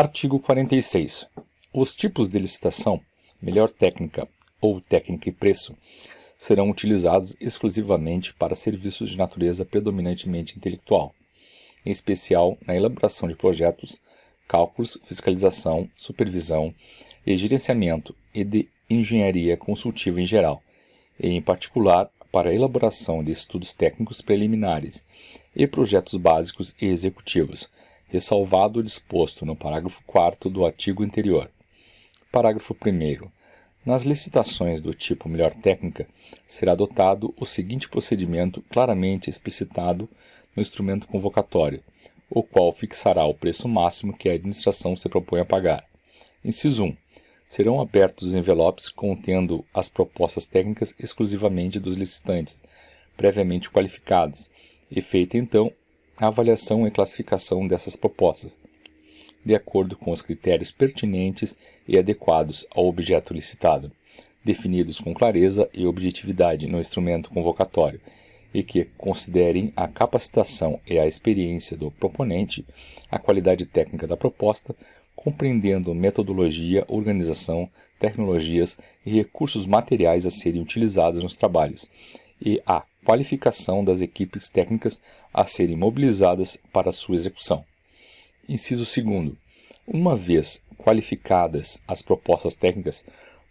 Artigo 46. Os tipos de licitação, melhor técnica ou técnica e preço, serão utilizados exclusivamente para serviços de natureza predominantemente intelectual, em especial na elaboração de projetos, cálculos, fiscalização, supervisão e gerenciamento e de engenharia consultiva em geral, e em particular para a elaboração de estudos técnicos preliminares e projetos básicos e executivos, ressalvado o disposto no parágrafo 4º do artigo anterior. Parágrafo 1º. Nas licitações do tipo melhor técnica, será adotado o seguinte procedimento claramente explicitado no instrumento convocatório, o qual fixará o preço máximo que a administração se propõe a pagar. Inciso 1. Serão abertos os envelopes contendo as propostas técnicas exclusivamente dos licitantes, previamente qualificados, e feita então a avaliação e classificação dessas propostas, de acordo com os critérios pertinentes e adequados ao objeto licitado, definidos com clareza e objetividade no instrumento convocatório, e que considerem a capacitação e a experiência do proponente, a qualidade técnica da proposta, compreendendo metodologia, organização, tecnologias e recursos materiais a serem utilizados nos trabalhos, e a qualificação das equipes técnicas a serem mobilizadas para sua execução. Inciso 2º. Uma vez qualificadas as propostas técnicas,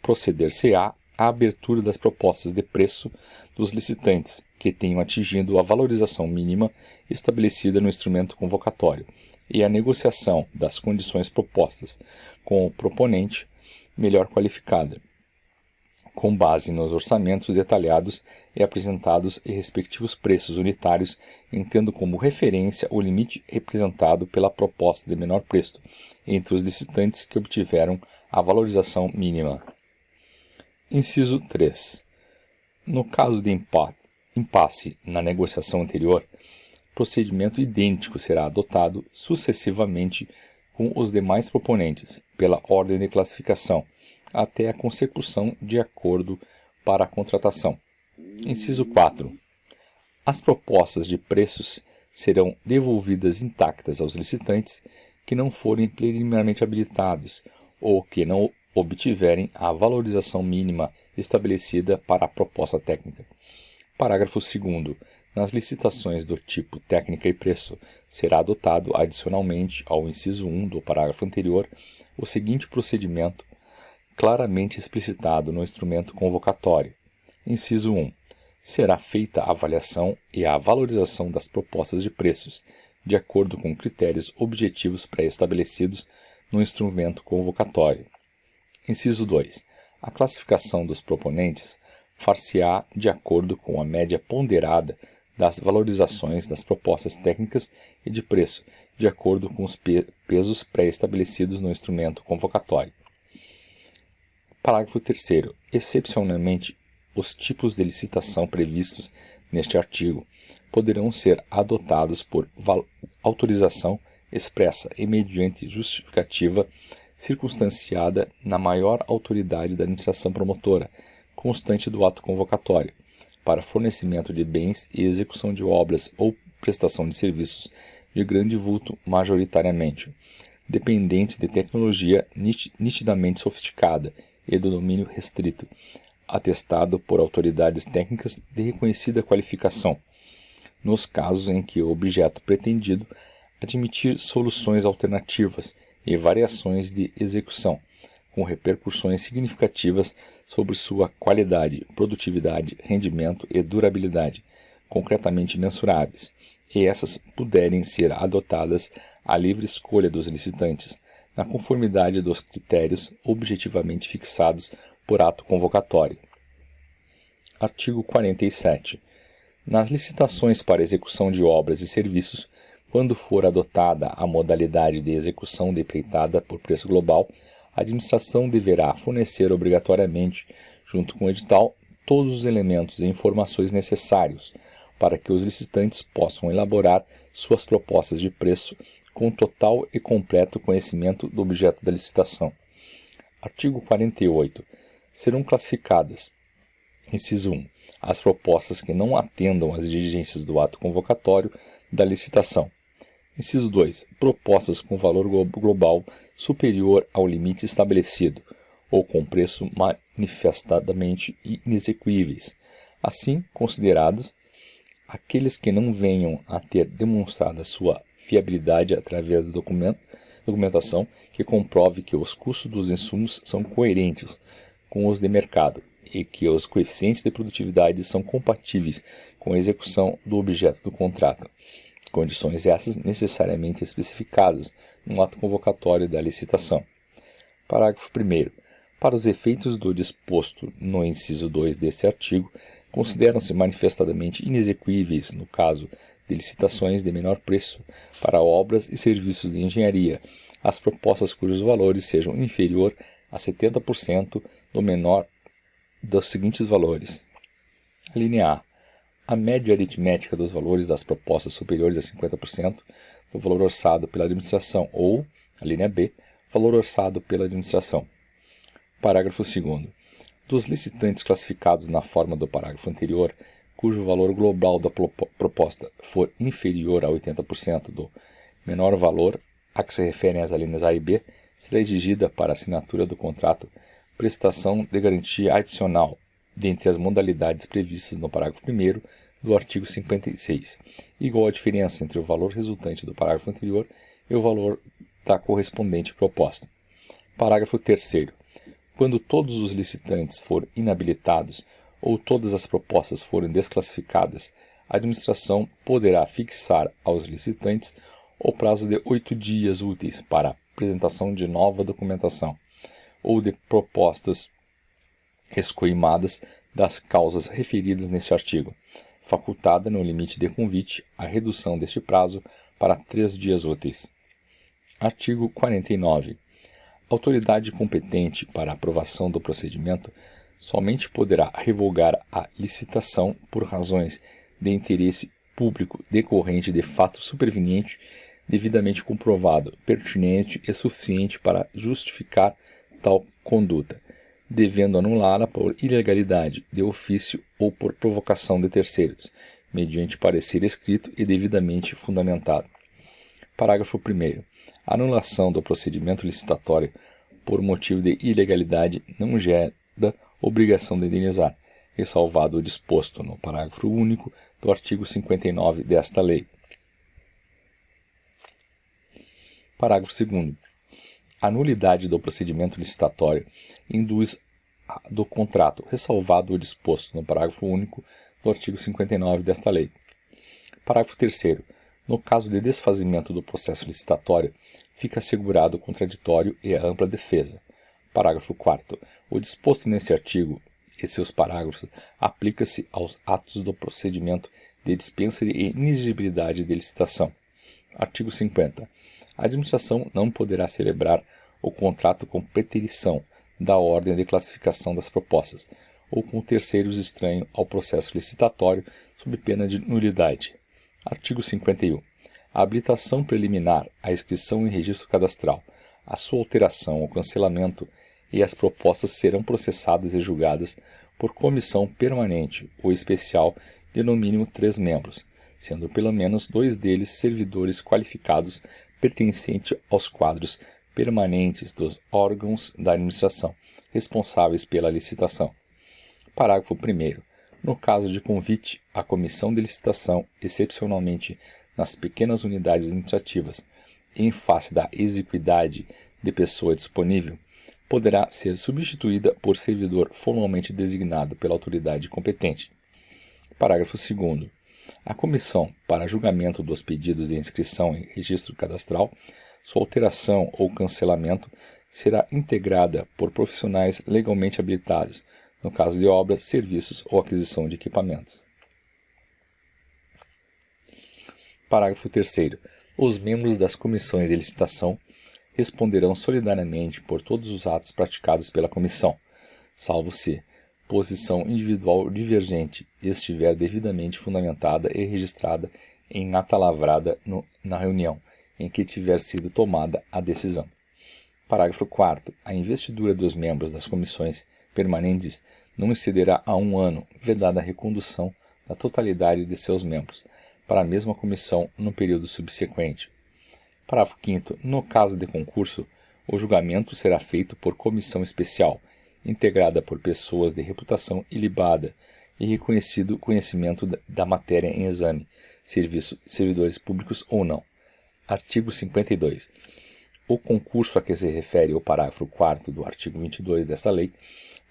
proceder-se-á à abertura das propostas de preço dos licitantes que tenham atingido a valorização mínima estabelecida no instrumento convocatório e a negociação das condições propostas com o proponente melhor qualificada, com base nos orçamentos detalhados e apresentados e respectivos preços unitários, tendo como referência o limite representado pela proposta de menor preço entre os licitantes que obtiveram a valorização mínima. Inciso 3. No caso de impasse na negociação anterior, procedimento idêntico será adotado sucessivamente com os demais proponentes, pela ordem de classificação, até a consecução de acordo para a contratação. Inciso 4. As propostas de preços serão devolvidas intactas aos licitantes que não forem preliminarmente habilitados ou que não obtiverem a valorização mínima estabelecida para a proposta técnica. Parágrafo 2º. Nas licitações do tipo técnica e preço, será adotado adicionalmente ao inciso 1 do parágrafo anterior o seguinte procedimento claramente explicitado no instrumento convocatório. Inciso 1. Será feita a avaliação e a valorização das propostas de preços, de acordo com critérios objetivos pré-estabelecidos no instrumento convocatório. Inciso 2. A classificação dos proponentes far-se-á de acordo com a média ponderada das valorizações das propostas técnicas e de preço, de acordo com os pesos pré-estabelecidos no instrumento convocatório. Parágrafo 3º. Excepcionalmente, os tipos de licitação previstos neste artigo poderão ser adotados por autorização expressa e mediante justificativa circunstanciada na maior autoridade da administração promotora, constante do ato convocatório, para fornecimento de bens e execução de obras ou prestação de serviços de grande vulto majoritariamente, dependentes de tecnologia nitidamente sofisticada e do domínio restrito, atestado por autoridades técnicas de reconhecida qualificação, nos casos em que o objeto pretendido admitir soluções alternativas e variações de execução, com repercussões significativas sobre sua qualidade, produtividade, rendimento e durabilidade, concretamente mensuráveis, e essas puderem ser adotadas à livre escolha dos licitantes, na conformidade dos critérios objetivamente fixados por ato convocatório. Artigo 47. Nas licitações para execução de obras e serviços, quando for adotada a modalidade de execução de empreitada por preço global, a administração deverá fornecer obrigatoriamente, junto com o edital, todos os elementos e informações necessários para que os licitantes possam elaborar suas propostas de preço com total e completo conhecimento do objeto da licitação. Artigo 48. Serão classificadas: inciso 1. As propostas que não atendam às exigências do ato convocatório da licitação. Inciso 2. Propostas com valor global superior ao limite estabelecido, ou com preço manifestadamente inexequíveis. Assim, considerados aqueles que não venham a ter demonstrado a sua fiabilidade através da documentação que comprove que os custos dos insumos são coerentes com os de mercado e que os coeficientes de produtividade são compatíveis com a execução do objeto do contrato. Condições essas necessariamente especificadas no ato convocatório da licitação. Parágrafo 1º. Para os efeitos do disposto no inciso 2 deste artigo, consideram-se manifestadamente inexequíveis, no caso de licitações de menor preço para obras e serviços de engenharia, as propostas cujos valores sejam inferior a 70% do menor dos seguintes valores. A linha A. A média aritmética dos valores das propostas superiores a 50% do valor orçado pela administração ou, a linha B, valor orçado pela administração. Parágrafo 2º. Dos licitantes classificados na forma do parágrafo anterior, cujo valor global da proposta for inferior a 80% do menor valor a que se referem as alíneas A e B, será exigida para a assinatura do contrato prestação de garantia adicional, dentre as modalidades previstas no parágrafo 1º do artigo 56, igual à diferença entre o valor resultante do parágrafo anterior e o valor da correspondente proposta. Parágrafo 3º. Quando todos os licitantes forem inabilitados ou todas as propostas forem desclassificadas, a administração poderá fixar aos licitantes o prazo de 8 dias úteis para apresentação de nova documentação ou de propostas escoimadas das causas referidas neste artigo, facultada no limite de convite a redução deste prazo para 3 dias úteis. Artigo 49. A autoridade competente para a aprovação do procedimento somente poderá revogar a licitação por razões de interesse público decorrente de fato superveniente, devidamente comprovado, pertinente e suficiente para justificar tal conduta, devendo anulá-la por ilegalidade de ofício ou por provocação de terceiros, mediante parecer escrito e devidamente fundamentado. Parágrafo 1º. A anulação do procedimento licitatório por motivo de ilegalidade não gera obrigação de indenizar, ressalvado o disposto no parágrafo único do artigo 59 desta lei. Parágrafo 2º. A nulidade do procedimento licitatório induz do contrato, ressalvado o disposto no parágrafo único do artigo 59 desta lei. Parágrafo 3º. No caso de desfazimento do processo licitatório, fica assegurado o contraditório e a ampla defesa. Parágrafo 4º. O disposto neste artigo e seus parágrafos aplica-se aos atos do procedimento de dispensa e inexigibilidade de licitação. Artigo 50. A administração não poderá celebrar o contrato com preterição da ordem de classificação das propostas ou com terceiros estranhos ao processo licitatório sob pena de nulidade. Artigo 51. A habilitação preliminar, a inscrição em registro cadastral, a sua alteração ou cancelamento e as propostas serão processadas e julgadas por comissão permanente ou especial de no mínimo 3 membros, sendo pelo menos 2 deles servidores qualificados pertencentes aos quadros permanentes dos órgãos da administração, responsáveis pela licitação. Parágrafo 1º. No caso de convite, a comissão de licitação, excepcionalmente nas pequenas unidades administrativas, em face da exiguidade de pessoa disponível, poderá ser substituída por servidor formalmente designado pela autoridade competente. Parágrafo 2º. A comissão para julgamento dos pedidos de inscrição em registro cadastral, sua alteração ou cancelamento será integrada por profissionais legalmente habilitados, no caso de obras, serviços ou aquisição de equipamentos. Parágrafo 3º. Os membros das comissões de licitação responderão solidariamente por todos os atos praticados pela comissão, salvo se posição individual divergente estiver devidamente fundamentada e registrada em ata lavrada na reunião em que tiver sido tomada a decisão. Parágrafo 4º. A investidura dos membros das comissões permanentes não excederá a 1 ano, vedada a recondução da totalidade de seus membros para a mesma comissão no período subsequente. Parágrafo 5º. No caso de concurso, o julgamento será feito por comissão especial, integrada por pessoas de reputação ilibada e reconhecido conhecimento da matéria em exame, servidores públicos ou não. Artigo 52. O concurso a que se refere o parágrafo 4º do artigo 22 desta lei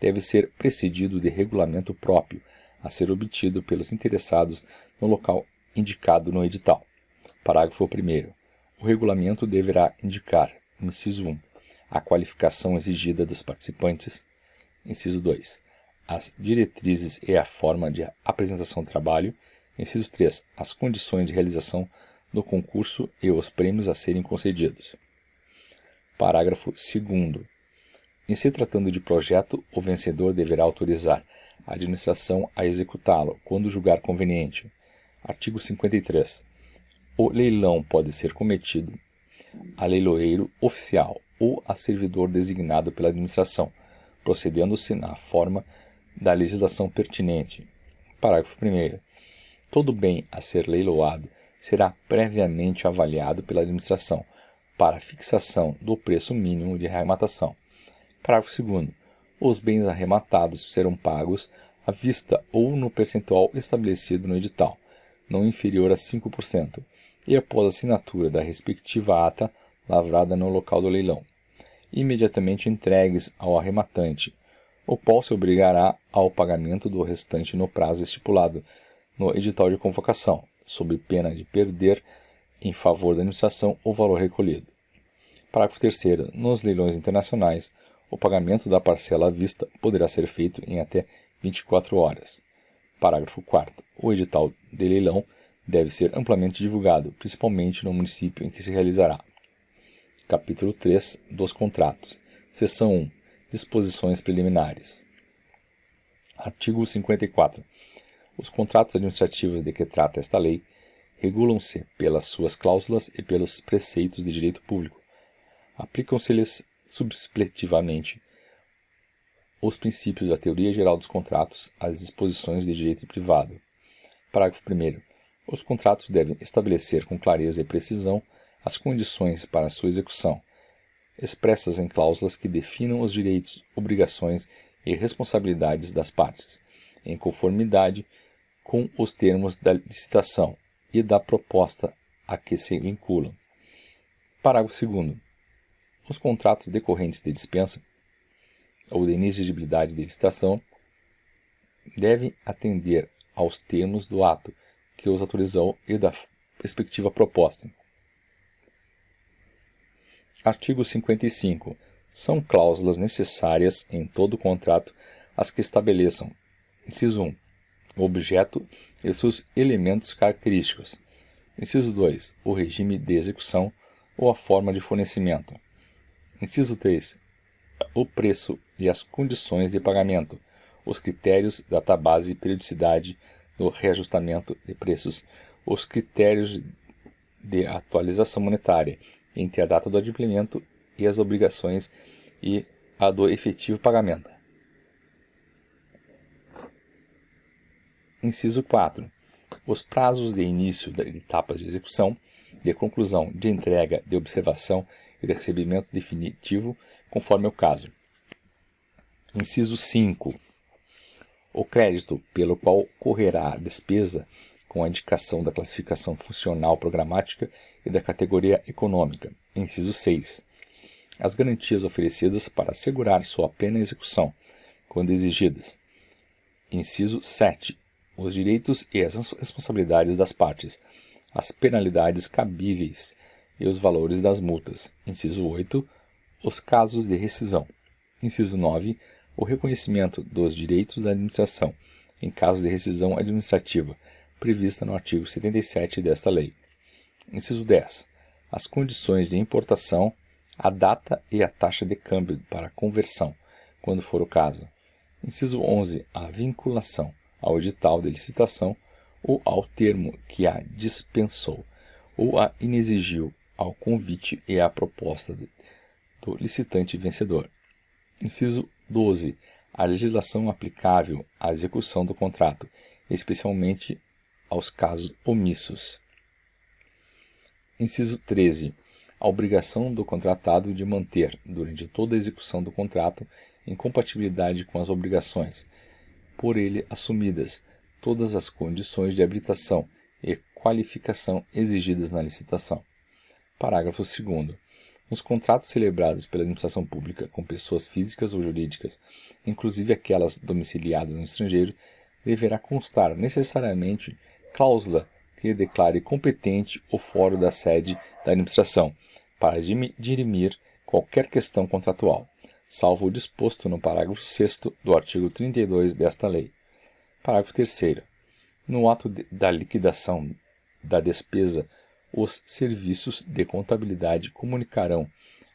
deve ser precedido de regulamento próprio, a ser obtido pelos interessados no local indicado no edital. Parágrafo 1º. O regulamento deverá indicar, inciso 1, a qualificação exigida dos participantes, inciso 2, as diretrizes e a forma de apresentação do trabalho, inciso 3, as condições de realização do concurso e os prêmios a serem concedidos. Parágrafo 2º. Em se tratando de projeto, o vencedor deverá autorizar a administração a executá-lo, quando julgar conveniente. Artigo 53. O leilão pode ser cometido a leiloeiro oficial ou a servidor designado pela administração, procedendo-se na forma da legislação pertinente. Parágrafo 1º. Todo bem a ser leiloado será previamente avaliado pela administração para fixação do preço mínimo de arrematação. Parágrafo 2º. Os bens arrematados serão pagos à vista ou no percentual estabelecido no edital, não inferior a 5%, e após a assinatura da respectiva ata lavrada no local do leilão, imediatamente entregues ao arrematante, o qual se obrigará ao pagamento do restante no prazo estipulado no edital de convocação, sob pena de perder em favor da administração o valor recolhido. Parágrafo 3º. Nos leilões internacionais, o pagamento da parcela à vista poderá ser feito em até 24 horas. Parágrafo 4º. O edital de leilão deve ser amplamente divulgado, principalmente no município em que se realizará. Capítulo 3 dos contratos. Seção 1. Disposições preliminares. Artigo 54. Os contratos administrativos de que trata esta lei regulam-se pelas suas cláusulas e pelos preceitos de direito público. Aplicam-se-lhes subspletivamente os princípios da teoria geral dos contratos às disposições de direito privado. Parágrafo 1º. Os contratos devem estabelecer com clareza e precisão as condições para sua execução, expressas em cláusulas que definam os direitos, obrigações e responsabilidades das partes, em conformidade com os termos da licitação e da proposta a que se vinculam. Parágrafo 2º. Os contratos decorrentes de dispensa ou de inexigibilidade de licitação devem atender aos termos do ato que os autorizou e da respectiva proposta. Artigo 55. São cláusulas necessárias em todo contrato as que estabeleçam, inciso 1, o objeto e seus elementos característicos. Inciso 2, o regime de execução ou a forma de fornecimento. Inciso 3, o preço e as condições de pagamento, os critérios, database e periodicidade do reajustamento de preços, os critérios de atualização monetária entre a data do adimplemento e as obrigações e a do efetivo pagamento. Inciso 4. Os prazos de início de etapas de execução, de conclusão, de entrega, de observação e de recebimento definitivo, conforme o caso. Inciso 5. O crédito pelo qual correrá a despesa com a indicação da classificação funcional programática e da categoria econômica. Inciso 6. As garantias oferecidas para assegurar sua plena execução, quando exigidas. Inciso 7. Os direitos e as responsabilidades das partes, as penalidades cabíveis e os valores das multas. Inciso 8. Os casos de rescisão. Inciso 9. O reconhecimento dos direitos da administração, em caso de rescisão administrativa, prevista no artigo 77 desta lei. Inciso 10. As condições de importação, a data e a taxa de câmbio para conversão, quando for o caso. Inciso 11. A vinculação ao edital de licitação ou ao termo que a dispensou ou a inexigiu ao convite e à proposta do licitante vencedor. Inciso 12. A legislação aplicável à execução do contrato, especialmente aos casos omissos. Inciso 13. a obrigação do contratado de manter, durante toda a execução do contrato, em compatibilidade com as obrigações por ele assumidas, todas as condições de habilitação e qualificação exigidas na licitação. Parágrafo 2º. Nos contratos celebrados pela administração pública com pessoas físicas ou jurídicas, inclusive aquelas domiciliadas no estrangeiro, deverá constar necessariamente cláusula que declare competente o fórum da sede da administração para dirimir qualquer questão contratual, salvo o disposto no parágrafo 6º do artigo 32 desta lei. Parágrafo 3º. No ato da liquidação da despesa, os serviços de contabilidade comunicarão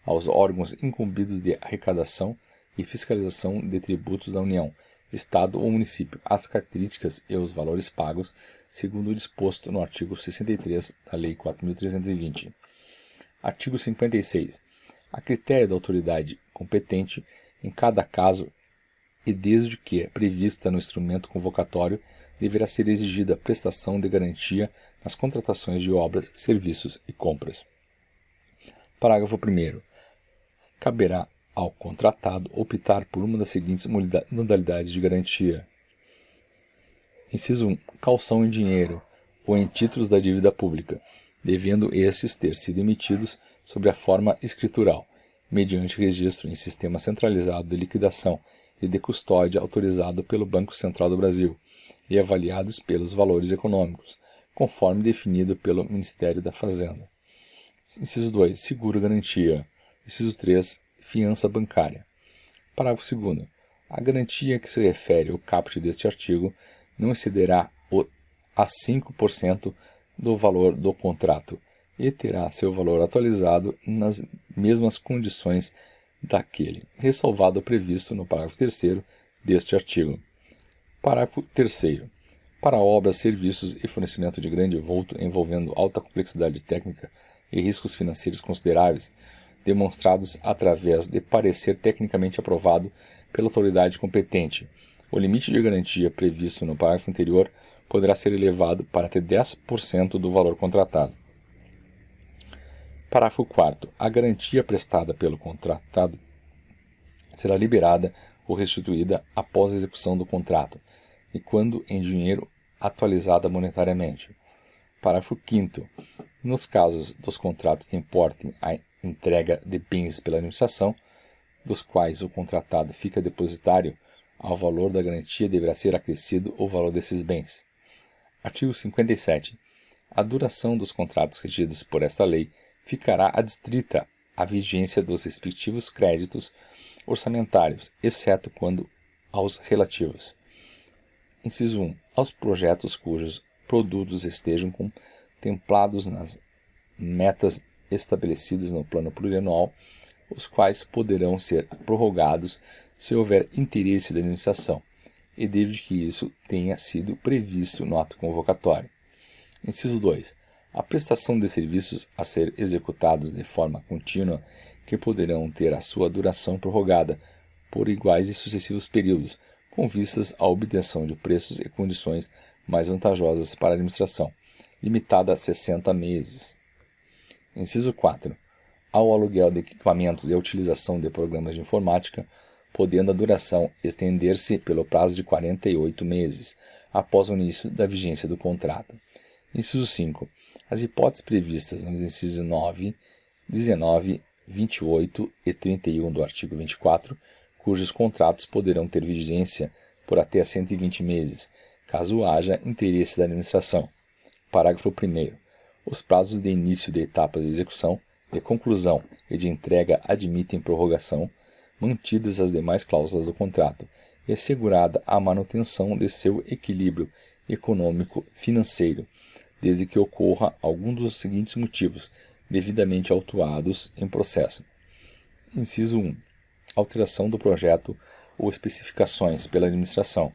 aos órgãos incumbidos de arrecadação e fiscalização de tributos da União, Estado ou município as características e os valores pagos, segundo o disposto no artigo 63 da Lei 4.320. Artigo 56. A critério da autoridade competente, em cada caso, e desde que é prevista no instrumento convocatório, deverá ser exigida a prestação de garantia nas contratações de obras, serviços e compras. Parágrafo 1º. Caberá ao contratado optar por uma das seguintes modalidades de garantia. Inciso 1. Caução em dinheiro ou em títulos da dívida pública, devendo estes ter sido emitidos sob a forma escritural, mediante registro em sistema centralizado de liquidação e de custódia autorizado pelo Banco Central do Brasil e avaliados pelos valores econômicos, conforme definido pelo Ministério da Fazenda. Inciso 2. Seguro-garantia. Inciso 3. Fiança bancária. Parágrafo 2º. A garantia que se refere ao caput deste artigo não excederá a 5% do valor do contrato e terá seu valor atualizado nas mesmas condições daquele, ressalvado o previsto no parágrafo 3º deste artigo. Parágrafo 3º. Para obras, serviços e fornecimento de grande vulto envolvendo alta complexidade técnica e riscos financeiros consideráveis, demonstrados através de parecer tecnicamente aprovado pela autoridade competente, o limite de garantia previsto no parágrafo anterior poderá ser elevado para até 10% do valor contratado. Parágrafo 4º. A garantia prestada pelo contratado será liberada ou restituída após a execução do contrato e quando em dinheiro atualizada monetariamente. Parágrafo 5º. Nos casos dos contratos que importem a entrega de bens pela administração, dos quais o contratado fica depositário, ao valor da garantia deverá ser acrescido o valor desses bens. Artigo 57. A duração dos contratos regidos por esta lei ficará adstrita à vigência dos respectivos créditos orçamentários, exceto quando aos relativos. Inciso 1. Aos projetos cujos produtos estejam contemplados nas metas estabelecidas no plano plurianual, os quais poderão ser prorrogados se houver interesse da administração, e desde que isso tenha sido previsto no ato convocatório. Inciso 2. A prestação de serviços a ser executados de forma contínua, que poderão ter a sua duração prorrogada por iguais e sucessivos períodos, com vistas à obtenção de preços e condições mais vantajosas para a administração, limitada a 60 meses. Inciso 4. Ao aluguel de equipamentos e à utilização de programas de informática, podendo a duração estender-se pelo prazo de 48 meses, após o início da vigência do contrato. Inciso 5. As hipóteses previstas nos incisos 9, 19, 28 e 31 do artigo 24, cujos contratos poderão ter vigência por até 120 meses, caso haja interesse da administração. Parágrafo 1º. Os prazos de início de etapa de execução, de conclusão e de entrega admitem prorrogação, mantidas as demais cláusulas do contrato e assegurada a manutenção de seu equilíbrio econômico-financeiro, desde que ocorra algum dos seguintes motivos, devidamente autuados em processo. Inciso 1. Alteração do projeto ou especificações pela administração.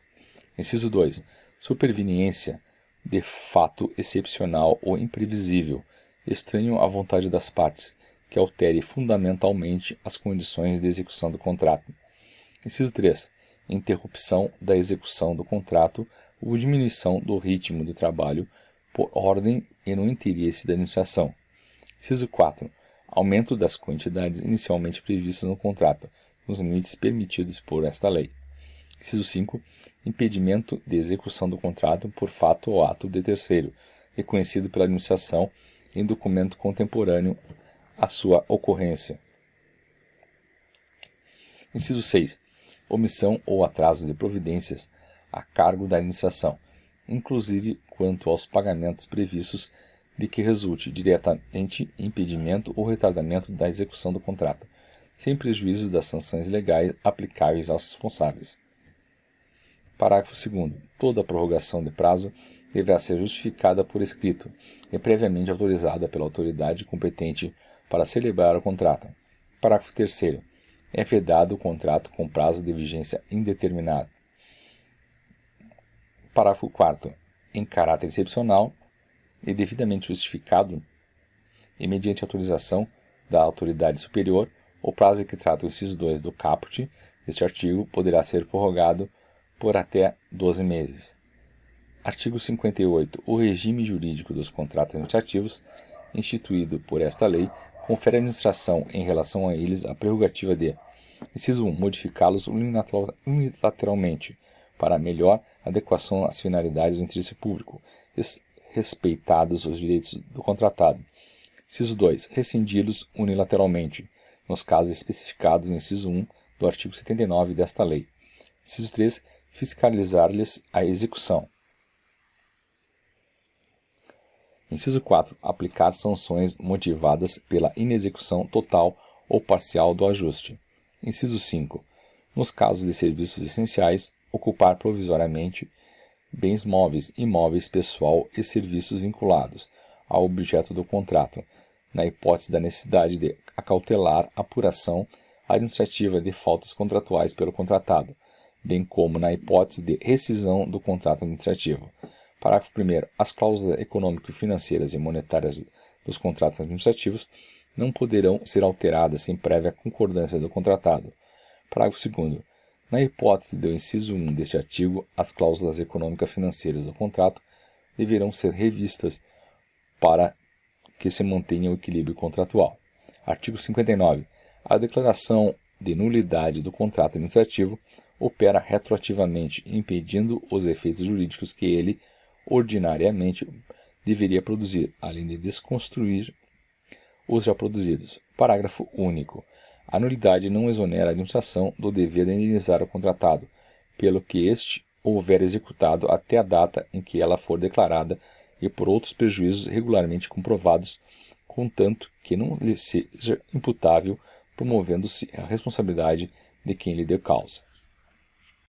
Inciso 2. Superveniência de fato excepcional ou imprevisível, estranho à vontade das partes, que altere fundamentalmente as condições de execução do contrato. Inciso 3. Interrupção da execução do contrato ou diminuição do ritmo do trabalho por ordem e no interesse da administração. Inciso 4. aumento das quantidades inicialmente previstas no contrato, nos limites permitidos por esta lei. Inciso 5. Impedimento de execução do contrato por fato ou ato de terceiro, reconhecido pela administração em documento contemporâneo à sua ocorrência. Inciso 6. Omissão ou atraso de providências a cargo da administração, inclusive quanto aos pagamentos previstos de que resulte diretamente impedimento ou retardamento da execução do contrato, sem prejuízo das sanções legais aplicáveis aos responsáveis. Parágrafo 2º. Toda prorrogação de prazo deverá ser justificada por escrito e previamente autorizada pela autoridade competente para celebrar o contrato. Parágrafo 3º. É vedado o contrato com prazo de vigência indeterminado. Parágrafo 4º. Em caráter excepcional e devidamente justificado, e mediante autorização da autoridade superior, o prazo em que trata o inciso 2 do caput deste artigo poderá ser prorrogado por até 12 meses. Artigo 58. O regime jurídico dos contratos administrativos, instituído por esta lei, confere à administração em relação a eles a prerrogativa de: inciso 1. Modificá-los unilateralmente, para melhor adequação às finalidades do interesse público, respeitados os direitos do contratado. Inciso 2. Rescindi-los unilateralmente, nos casos especificados no inciso 1 do artigo 79 desta lei. Inciso 3. Fiscalizar-lhes a execução. Inciso 4. Aplicar sanções motivadas pela inexecução total ou parcial do ajuste. Inciso 5. Nos casos de serviços essenciais, ocupar provisoriamente bens móveis, imóveis, pessoal e serviços vinculados ao objeto do contrato, na hipótese da necessidade de acautelar a apuração administrativa de faltas contratuais pelo contratado, bem como na hipótese de rescisão do contrato administrativo. Parágrafo 1º. As cláusulas econômico-financeiras e monetárias dos contratos administrativos não poderão ser alteradas sem prévia concordância do contratado. Parágrafo 2º. Na hipótese do inciso 1 deste artigo, as cláusulas econômico-financeiras do contrato deverão ser revistas para que se mantenha o equilíbrio contratual. Artigo 59. A declaração de nulidade do contrato administrativo opera retroativamente, impedindo os efeitos jurídicos que ele ordinariamente deveria produzir, além de desconstruir os já produzidos. Parágrafo único. A nulidade não exonera a administração do dever de indenizar o contratado, pelo que este houver executado até a data em que ela for declarada e por outros prejuízos regularmente comprovados, contanto que não lhe seja imputável, promovendo-se a responsabilidade de quem lhe deu causa.